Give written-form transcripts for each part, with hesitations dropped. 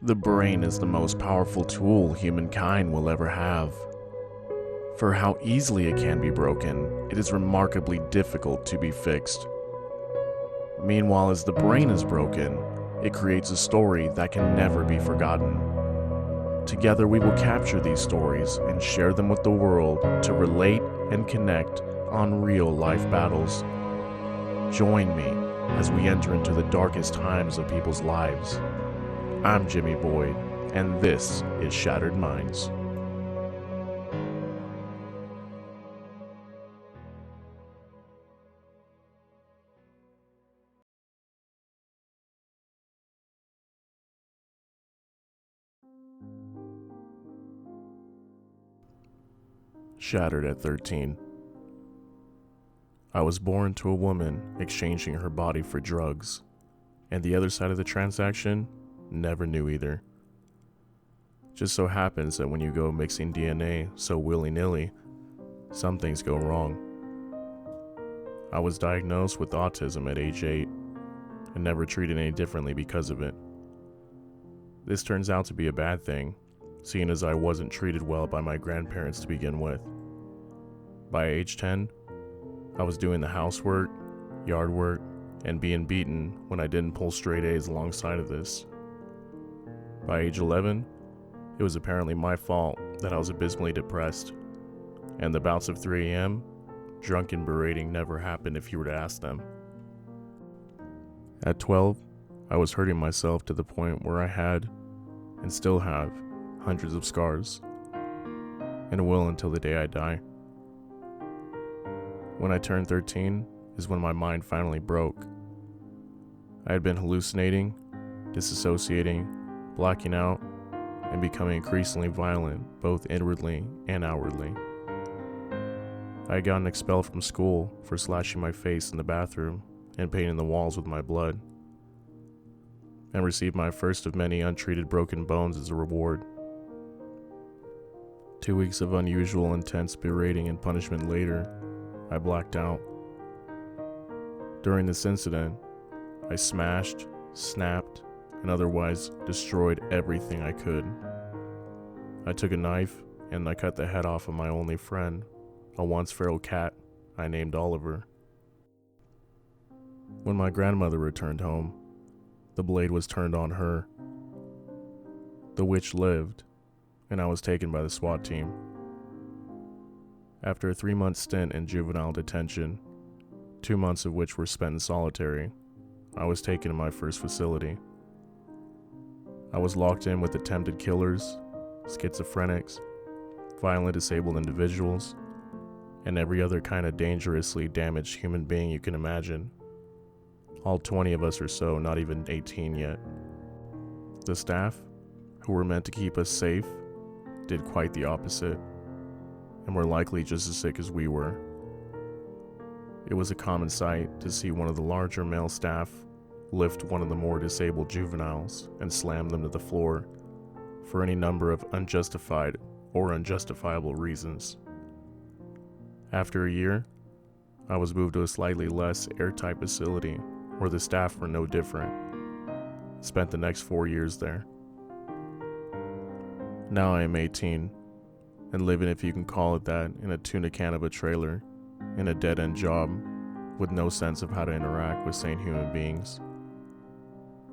The brain is the most powerful tool humankind will ever have. For how easily it can be broken, it is remarkably difficult to be fixed. Meanwhile, as the brain is broken, it creates a story that can never be forgotten. Together we will capture these stories and share them with the world to relate and connect on real life battles. Join me as we enter into the darkest times of people's lives. I'm Jimmy Boyd, and this is Shattered Minds. Shattered at 13. I was born to a woman exchanging her body for drugs, and the other side of the transaction never knew either. Just so happens that when you go mixing DNA so willy-nilly, some things go wrong. I was diagnosed with autism at age 8 and never treated any differently because of it. This turns out to be a bad thing, seeing as I wasn't treated well by my grandparents to begin with. By age 10, I was doing the housework, yard work, and being beaten when I didn't pull straight A's alongside of this. By age 11, it was apparently my fault that I was abysmally depressed, and the bouts of 3 a.m., drunken berating never happened if you were to ask them. At 12, I was hurting myself to the point where I had, and still have, hundreds of scars, and will until the day I die. When I turned 13 is when my mind finally broke. I had been hallucinating, disassociating, blacking out, and becoming increasingly violent, both inwardly and outwardly. I had gotten expelled from school for slashing my face in the bathroom and painting the walls with my blood, and received my first of many untreated broken bones as a reward. 2 weeks of unusual, intense berating and punishment later, I blacked out. During this incident, I smashed, snapped, and otherwise destroyed everything I could. I took a knife and I cut the head off of my only friend, a once feral cat I named Oliver. When my grandmother returned home, the blade was turned on her. The witch lived, and I was taken by the SWAT team. After a 3-month stint in juvenile detention, 2 months of which were spent in solitary, I was taken to my first facility. I was locked in with attempted killers, schizophrenics, violent disabled individuals, and every other kind of dangerously damaged human being you can imagine. All 20 of us or so, not even 18 yet. The staff, who were meant to keep us safe, did quite the opposite, and were likely just as sick as we were. It was a common sight to see one of the larger male staff lift one of the more disabled juveniles and slam them to the floor for any number of unjustified or unjustifiable reasons. After a year, I was moved to a slightly less airtight facility where the staff were no different. Spent the next 4 years there. Now I am 18 and living, if you can call it that, in a tuna can of a trailer in a dead-end job with no sense of how to interact with sane human beings,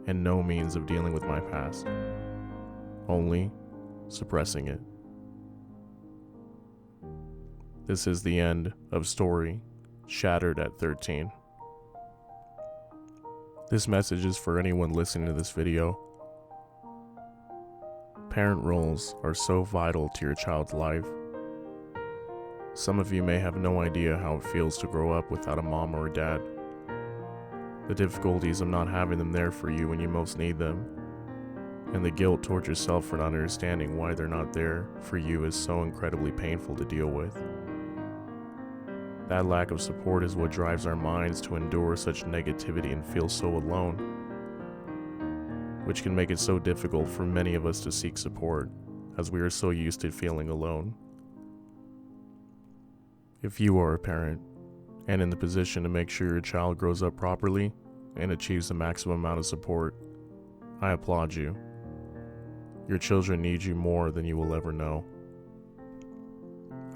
and no means of dealing with my past, only suppressing it. This is the end of story Shattered at 13. This message is for anyone listening to this video. Parent roles are so vital to your child's life. Some of you may have no idea how it feels to grow up without a mom or a dad. The difficulties of not having them there for you when you most need them, and the guilt towards yourself for not understanding why they're not there for you is so incredibly painful to deal with. That lack of support is what drives our minds to endure such negativity and feel so alone, which can make it so difficult for many of us to seek support, as we are so used to feeling alone. If you are a parent, and in the position to make sure your child grows up properly and achieves the maximum amount of support, I applaud you. Your children need you more than you will ever know.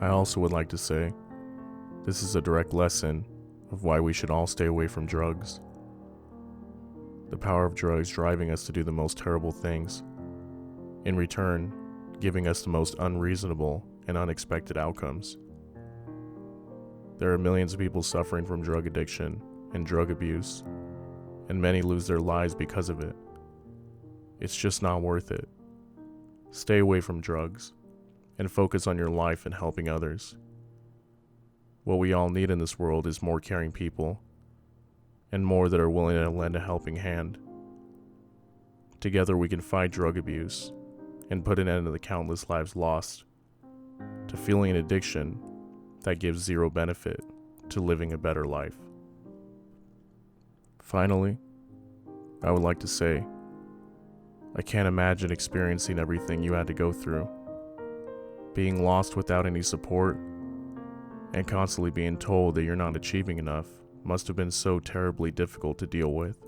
I also would like to say, this is a direct lesson of why we should all stay away from drugs. The power of drugs driving us to do the most terrible things, in return, giving us the most unreasonable and unexpected outcomes. There are millions of people suffering from drug addiction and drug abuse, and many lose their lives because of it. It's just not worth it. Stay away from drugs and focus on your life and helping others. What we all need in this world is more caring people and more that are willing to lend a helping hand. Together we can fight drug abuse and put an end to the countless lives lost to feeling an addiction that gives zero benefit to living a better life. Finally, I would like to say, I can't imagine experiencing everything you had to go through. Being lost without any support and constantly being told that you're not achieving enough must have been so terribly difficult to deal with.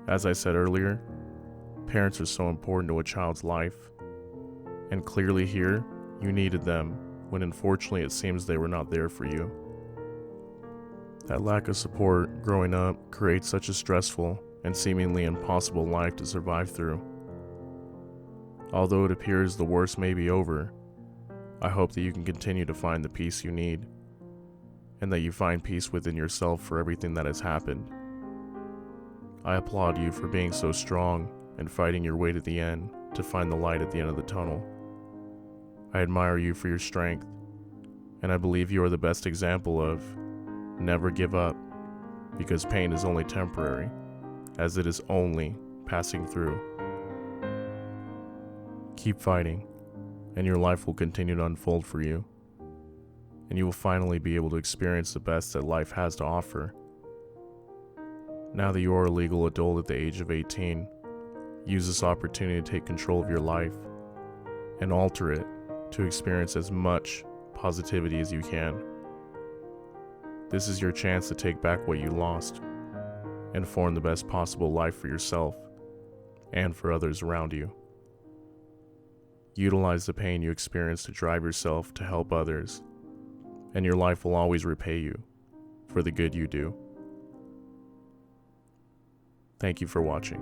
As I said earlier, parents are so important to a child's life, and clearly here, you needed them when unfortunately it seems they were not there for you. That lack of support growing up creates such a stressful and seemingly impossible life to survive through. Although it appears the worst may be over, I hope that you can continue to find the peace you need, and that you find peace within yourself for everything that has happened. I applaud you for being so strong and fighting your way to the end to find the light at the end of the tunnel. I admire you for your strength, and I believe you are the best example of never give up, because pain is only temporary, as it is only passing through. Keep fighting, and your life will continue to unfold for you, and you will finally be able to experience the best that life has to offer. Now that you are a legal adult at the age of 18, use this opportunity to take control of your life and alter it to experience as much positivity as you can. This is your chance to take back what you lost and form the best possible life for yourself and for others around you. Utilize the pain you experience to drive yourself to help others, and your life will always repay you for the good you do. Thank you for watching.